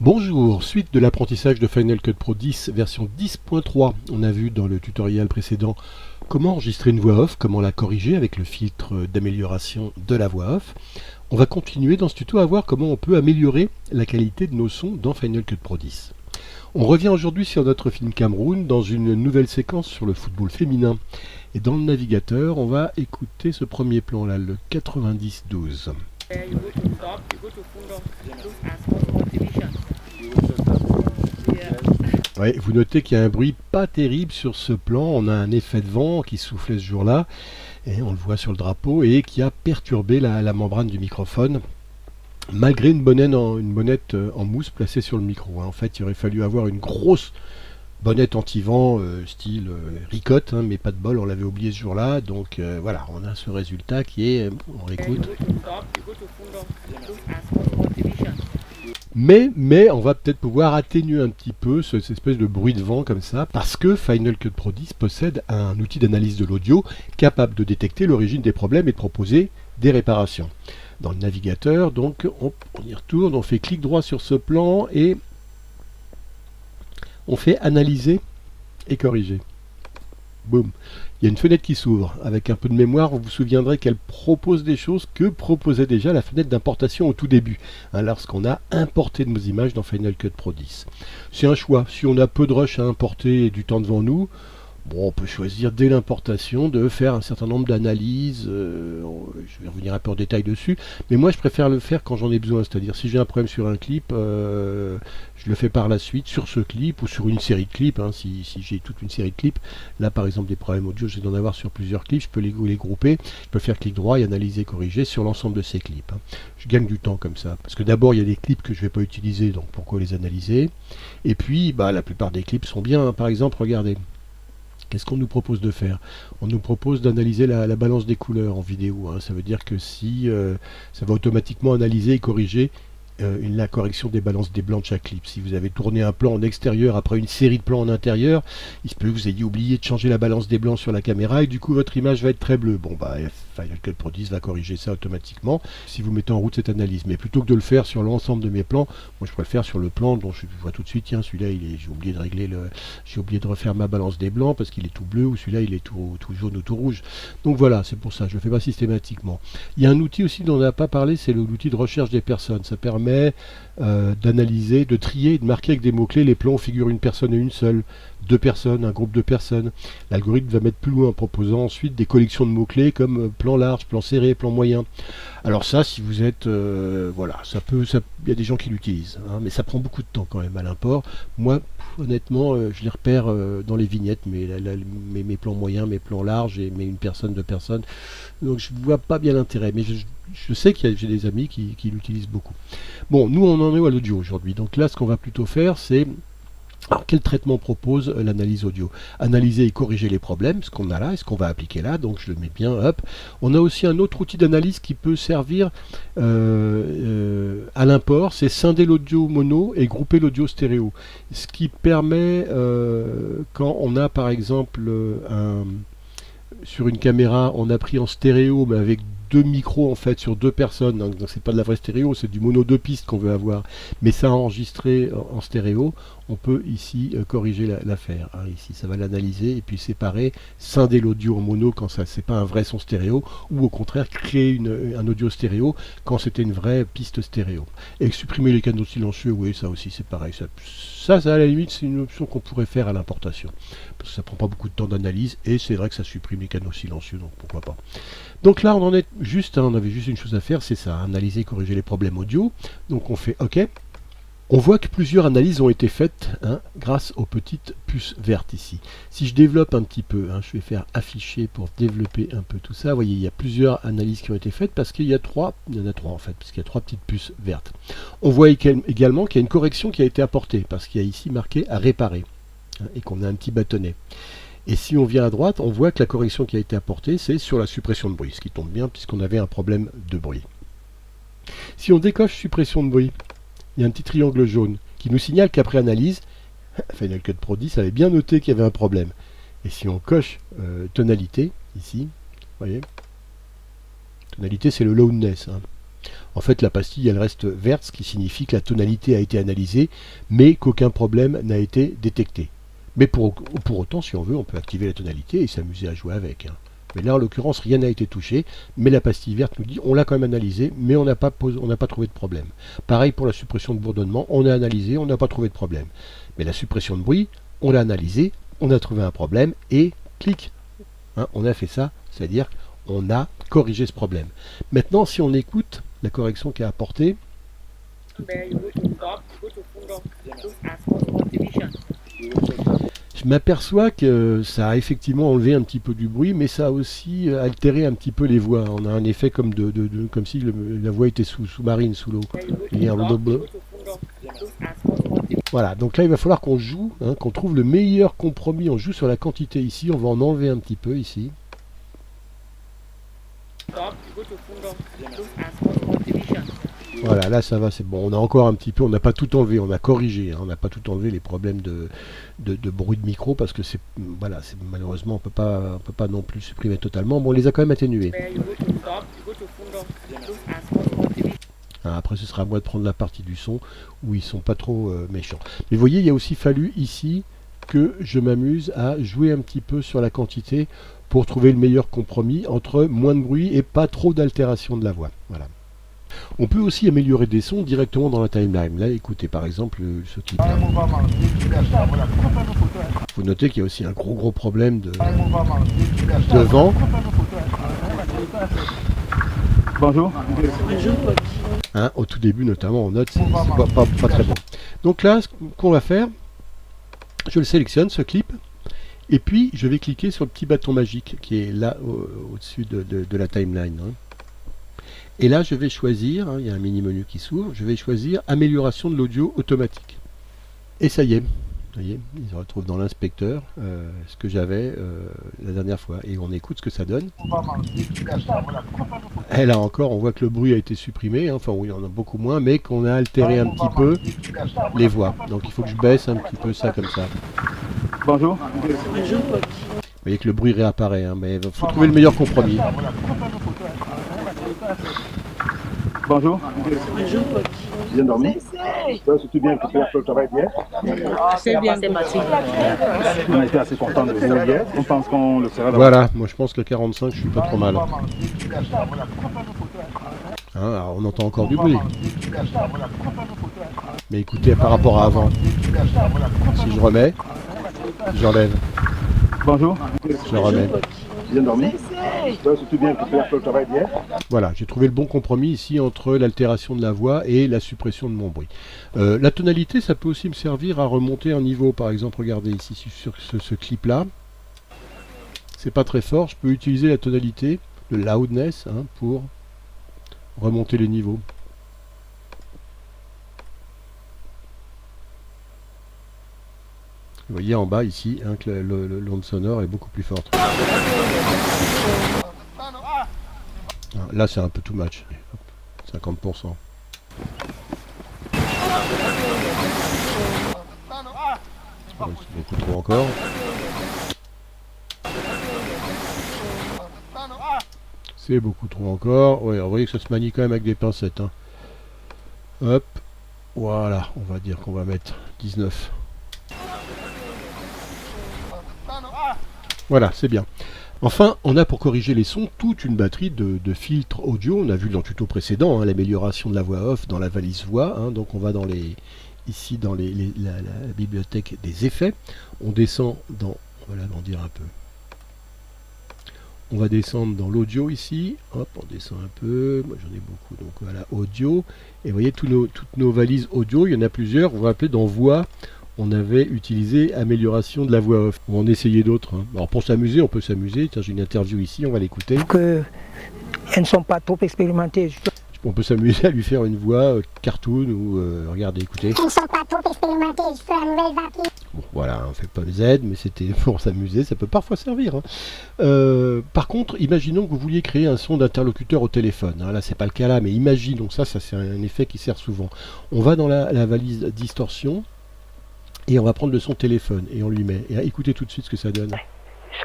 Bonjour, suite de l'apprentissage de Final Cut Pro 10 version 10.3. On a vu dans le tutoriel précédent comment enregistrer une voix off, comment la corriger avec le filtre d'amélioration de la voix off. On va continuer dans ce tuto à voir comment on peut améliorer la qualité de nos sons dans Final Cut Pro 10. On revient aujourd'hui sur notre film Cameroun dans une nouvelle séquence sur le football féminin. Et dans le navigateur, on va écouter ce premier plan là, le 90-12. Ouais, vous notez qu'il y a un bruit pas terrible sur ce plan. On a un effet de vent qui soufflait ce jour-là, et on le voit sur le drapeau, et qui a perturbé la membrane du microphone, malgré une bonnette en mousse placée sur le micro. En fait, il aurait fallu avoir une grosse bonnette anti-vent, style ricotte, mais pas de bol, on l'avait oublié ce jour-là. Donc voilà, on a ce résultat qui est... on écoute. Mais on va peut-être pouvoir atténuer un petit peu cette espèce de bruit de vent comme ça, parce que Final Cut Pro 10 possède un outil d'analyse de l'audio capable de détecter l'origine des problèmes et de proposer des réparations. Dans le navigateur, donc, on y retourne, on fait clic droit sur ce plan et on fait analyser et corriger. Boum. Il y a une fenêtre qui s'ouvre. Avec un peu de mémoire, vous vous souviendrez qu'elle propose des choses que proposait déjà la fenêtre d'importation au tout début, lorsqu'on a importé nos images dans Final Cut Pro 10. C'est un choix. Si on a peu de rush à importer et du temps devant nous, bon, on peut choisir dès l'importation de faire un certain nombre d'analyses. Je vais revenir un peu en détail dessus, mais moi je préfère le faire quand j'en ai besoin. C'est-à-dire si j'ai un problème sur un clip, je le fais par la suite sur ce clip ou sur une série de clips. Si j'ai toute une série de clips, là par exemple des problèmes audio, je vais en avoir sur plusieurs clips, je peux les grouper, je peux faire clic droit et analyser, corriger sur l'ensemble de ces clips. Je gagne du temps comme ça, parce que d'abord il y a des clips que je ne vais pas utiliser, donc pourquoi les analyser? Et puis la plupart des clips sont bien, par exemple, regardez. Qu'est-ce qu'on nous propose de faire? On nous propose d'analyser la balance des couleurs en vidéo. Ça veut dire que si ça va automatiquement analyser et corriger la correction des balances des blancs de chaque clip. Si vous avez tourné un plan en extérieur après une série de plans en intérieur, il se peut que vous ayez oublié de changer la balance des blancs sur la caméra et du coup votre image va être très bleue. Final Cut Pro 10 va corriger ça automatiquement si vous mettez en route cette analyse. Mais plutôt que de le faire sur l'ensemble de mes plans, moi je préfère sur le plan dont je vois tout de suite, tiens, celui-là j'ai oublié de régler j'ai oublié de refaire ma balance des blancs parce qu'il est tout bleu, ou celui-là il est tout jaune ou tout rouge. Donc voilà, c'est pour ça, je le fais pas systématiquement. Il y a un outil aussi dont on n'a pas parlé, c'est l'outil de recherche des personnes. Ça permet d'analyser, de trier et de marquer avec des mots-clés les plans où figure une personne et une seule, deux personnes, un groupe de personnes. L'algorithme va mettre plus loin en proposant ensuite des collections de mots-clés comme plan large, plan serré, plan moyen. Alors ça, si vous êtes... voilà, il y a des gens qui l'utilisent, mais ça prend beaucoup de temps quand même à l'import. Moi, honnêtement, je les repère dans les vignettes, mes plans moyens, mes plans larges, et une personne, deux personnes. Donc je vois pas bien l'intérêt, mais je sais que j'ai des amis qui l'utilisent beaucoup. Bon, nous on en est à l'audio aujourd'hui, donc là ce qu'on va plutôt faire c'est... Alors, quel traitement propose l'analyse audio? Analyser et corriger les problèmes, ce qu'on a là et ce qu'on va appliquer là, donc je le mets bien, hop. On a aussi un autre outil d'analyse qui peut servir à l'import, c'est scinder l'audio mono et grouper l'audio stéréo. Ce qui permet, quand on a par exemple sur une caméra, on a pris en stéréo, mais avec deux micros en fait sur deux personnes, donc c'est pas de la vraie stéréo, c'est du mono deux pistes qu'on veut avoir, mais ça enregistré en stéréo, on peut ici corriger l'affaire. Ici ça va l'analyser et puis séparer, scinder l'audio en mono quand ça c'est pas un vrai son stéréo, ou au contraire créer un audio stéréo quand c'était une vraie piste stéréo. Et supprimer les canaux silencieux, oui ça aussi c'est pareil. Ça à la limite c'est une option qu'on pourrait faire à l'importation, parce que ça prend pas beaucoup de temps d'analyse et c'est vrai que ça supprime les canaux silencieux, donc pourquoi pas. Donc là on en est juste, on avait juste une chose à faire, c'est ça, analyser et corriger les problèmes audio. Donc on fait OK. On voit que plusieurs analyses ont été faites grâce aux petites puces vertes ici. Si je développe un petit peu, je vais faire afficher pour développer un peu tout ça. Vous voyez, il y a plusieurs analyses qui ont été faites parce qu'il y en a trois en fait, parce qu'il y a trois petites puces vertes. On voit également qu'il y a une correction qui a été apportée parce qu'il y a ici marqué à réparer et qu'on a un petit bâtonnet. Et si on vient à droite, on voit que la correction qui a été apportée, c'est sur la suppression de bruit, ce qui tombe bien puisqu'on avait un problème de bruit. Si on décoche suppression de bruit, il y a un petit triangle jaune qui nous signale qu'après analyse, Final Cut Pro 10 avait bien noté qu'il y avait un problème. Et si on coche tonalité, ici, vous voyez, tonalité c'est le loudness, En fait, la pastille, elle reste verte, ce qui signifie que la tonalité a été analysée, mais qu'aucun problème n'a été détecté. Mais pour autant, si on veut, on peut activer la tonalité et s'amuser à jouer avec, hein. Mais là, en l'occurrence, rien n'a été touché, mais la pastille verte nous dit on l'a quand même analysé, mais on n'a pas trouvé de problème. Pareil pour la suppression de bourdonnement, on a analysé, on n'a pas trouvé de problème. Mais la suppression de bruit, on l'a analysé, on a trouvé un problème, et clic, hein, on a fait ça, c'est-à-dire on a corrigé ce problème. Maintenant, si on écoute la correction qui est apportée, je m'aperçois que ça a effectivement enlevé un petit peu du bruit, mais ça a aussi altéré un petit peu les voix. On a un effet comme comme si la voix était sous-marine, sous l'eau. Voilà, donc là il va falloir qu'on joue, hein, qu'on trouve le meilleur compromis. On joue sur la quantité ici, on va en enlever un petit peu ici. Voilà, là ça va, c'est bon. On a encore un petit peu, on n'a pas tout enlevé, on a corrigé, hein, on n'a pas tout enlevé les problèmes de bruit de micro parce que voilà, malheureusement on peut pas non plus supprimer totalement. Bon, on les a quand même atténués. Hein, après, ce sera à moi de prendre la partie du son où ils sont pas trop méchants. Mais vous voyez, il a aussi fallu ici que je m'amuse à jouer un petit peu sur la quantité pour trouver le meilleur compromis entre moins de bruit et pas trop d'altération de la voix. Voilà. On peut aussi améliorer des sons directement dans la timeline. Là, écoutez par exemple ce clip-là. Vous notez qu'il y a aussi un gros problème de vent. Bonjour. Hein, au tout début notamment, on note c'est pas très bon. Donc là, ce qu'on va faire, je le sélectionne, ce clip, et puis je vais cliquer sur le petit bâton magique qui est là au-dessus de la timeline. Hein. Et là, je vais choisir, hein, il y a un mini-menu qui s'ouvre, je vais choisir amélioration de l'audio automatique. Et ça y est, vous voyez, il se retrouve dans l'inspecteur ce que j'avais la dernière fois. Et on écoute ce que ça donne. Et là encore, on voit que le bruit a été supprimé, hein, enfin oui, on en a beaucoup moins, mais qu'on a altéré un petit peu les voix. Donc il faut que je baisse un petit peu ça comme ça. Bonjour. Vous voyez que le bruit réapparaît, hein, mais il faut trouver le meilleur compromis. Bonjour. Bien dormi? C'est bien que le travail bien? C'est bien, c'est parti. On a été assez content de vous hier. On pense qu'on le sera. Voilà, moi je pense que le 45, je suis pas trop mal. Hein, alors on entend encore du bruit. Mais écoutez, par rapport à avant, si je remets, j'enlève. Bonjour. Je remets. Bien dormi? C'est bien que le travail bien? Voilà, j'ai trouvé le bon compromis ici entre l'altération de la voix et la suppression de mon bruit. La tonalité, ça peut aussi me servir à remonter un niveau. Par exemple, regardez ici sur ce clip-là. C'est pas très fort, je peux utiliser la tonalité, le loudness, hein, pour remonter les niveaux. Vous voyez en bas ici hein, que l'onde sonore est beaucoup plus forte. Là c'est un peu too much. 50%. C'est beaucoup trop encore. C'est beaucoup trop encore. Oui, vous voyez que ça se manie quand même avec des pincettes. Hein. Hop. Voilà, on va dire qu'on va mettre 19. Voilà, c'est bien. Enfin, on a pour corriger les sons toute une batterie de filtres audio. On a vu dans le tuto précédent hein, l'amélioration de la voix off dans la valise voix. Hein, donc on va ici dans la bibliothèque des effets. On descend dans, on va l'agrandir un peu. On va descendre dans l'audio ici. Hop, on descend un peu. Moi j'en ai beaucoup, donc voilà, audio. Et vous voyez toutes nos valises audio, il y en a plusieurs. Vous vous rappelez dans voix. On avait utilisé amélioration de la voix off. On va en essayer d'autres. Hein. Alors pour s'amuser, on peut s'amuser. Tiens, j'ai une interview ici, on va l'écouter. Elles ne sont pas trop expérimentées. On peut s'amuser à lui faire une voix cartoon ou regardez, écoutez. Elles ne sont pas trop expérimentées, je fais la nouvelle vampire. Bon, voilà, on fait pas les aides, mais c'était pour s'amuser, ça peut parfois servir. Hein. Par contre, imaginons que vous vouliez créer un son d'interlocuteur au téléphone. Hein. Là, c'est pas le cas là, mais imaginons ça c'est un effet qui sert souvent. On va dans la valise distorsion. Et on va prendre le son téléphone et on lui met. Et écoutez tout de suite ce que ça donne.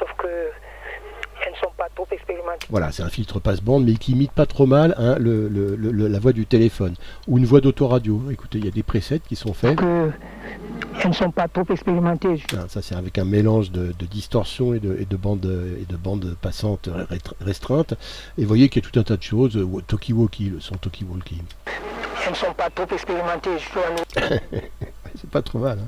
Sauf que elles ne sont pas trop expérimenté. Voilà, c'est un filtre passe-bande, mais qui imite pas trop mal hein, la voix du téléphone. Ou une voix d'autoradio. Écoutez, il y a des presets qui sont faits. Elles ne sont pas trop expérimentées. Ça, c'est avec un mélange de distorsion et de bandes passantes restreintes. Et vous voyez qu'il y a tout un tas de choses. Talkie-walkie, le son talkie-walkie. Elles ne sont pas trop expérimentées. C'est pas trop mal.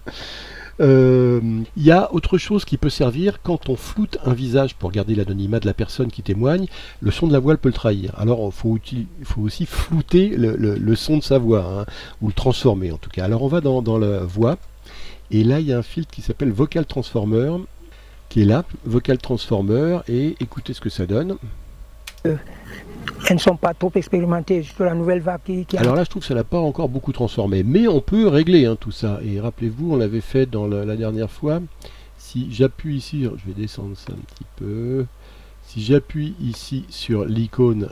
Il y a autre chose qui peut servir quand on floute un visage pour garder l'anonymat de la personne qui témoigne. Le son de la voix peut le trahir. Alors il faut aussi flouter le son de sa voix, hein, ou le transformer en tout cas. Alors on va dans la voix, et là il y a un filtre qui s'appelle Vocal Transformer, qui est là, Vocal Transformer, et écoutez ce que ça donne. Elles ne sont pas trop expérimentées sur la nouvelle vague qui Alors là, je trouve que ça n'a pas encore beaucoup transformé. Mais on peut régler hein, tout ça. Et rappelez-vous, on l'avait fait dans la dernière fois. Si j'appuie ici, je vais descendre ça un petit peu. Si j'appuie ici sur l'icône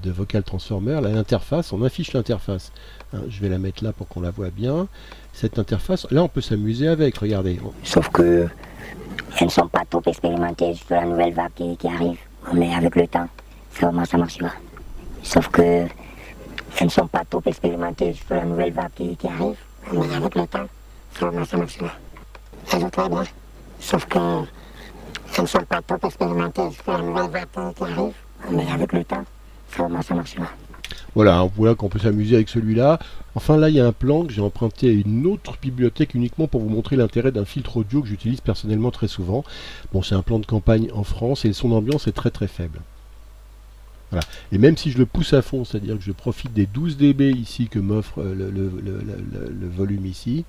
de Vocal Transformer, l'interface, on affiche l'interface. Hein, je vais la mettre là pour qu'on la voit bien. Cette interface, là, on peut s'amuser avec. Regardez. Sauf que elles ne sont pas trop expérimentées sur la nouvelle vague qui arrive. Mais avec le temps, ça marchera. Sauf que elles ne sont pas trop expérimentées sur la nouvelle vague qui arrive. Mais avec le temps, ça marchera. Elles ont très bien. Sauf que elles ne sont pas trop expérimentées sur la nouvelle vague qui arrive. Mais avec le temps, ça marchera. Voilà, voilà qu'on peut s'amuser avec celui-là. Enfin là, il y a un plan que j'ai emprunté à une autre bibliothèque uniquement pour vous montrer l'intérêt d'un filtre audio que j'utilise personnellement très souvent. Bon, c'est un plan de campagne en France et son ambiance est très très faible. Voilà. Et même si je le pousse à fond, c'est-à-dire que je profite des 12 dB ici que m'offre le volume ici,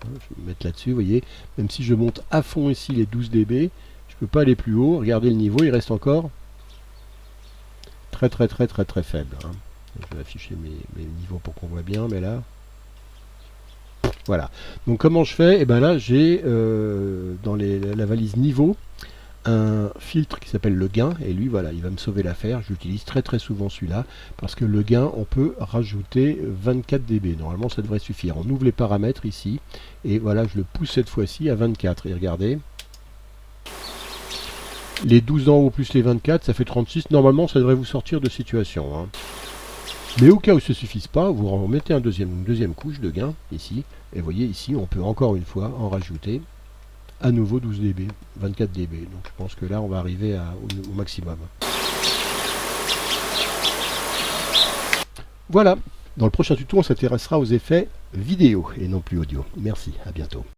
je vais me mettre là-dessus, vous voyez, même si je monte à fond ici les 12 dB, je ne peux pas aller plus haut. Regardez le niveau, il reste encore très faible. Hein. Je vais afficher mes niveaux pour qu'on voit bien, mais là, voilà. Donc comment je fais? Et bien là, j'ai dans la valise niveau un filtre qui s'appelle le gain, et lui, voilà, il va me sauver l'affaire. J'utilise très souvent celui-là, parce que le gain, on peut rajouter 24 dB. Normalement, ça devrait suffire. On ouvre les paramètres ici, et voilà, je le pousse cette fois-ci à 24. Et regardez, les 12 en haut plus les 24, ça fait 36. Normalement, ça devrait vous sortir de situation. Hein. Mais au cas où ça ne suffise pas, vous remettez une deuxième couche de gain ici. Et vous voyez ici, on peut encore une fois en rajouter à nouveau 12 dB, 24 dB. Donc je pense que là, on va arriver au maximum. Voilà. Dans le prochain tuto, on s'intéressera aux effets vidéo et non plus audio. Merci, à bientôt.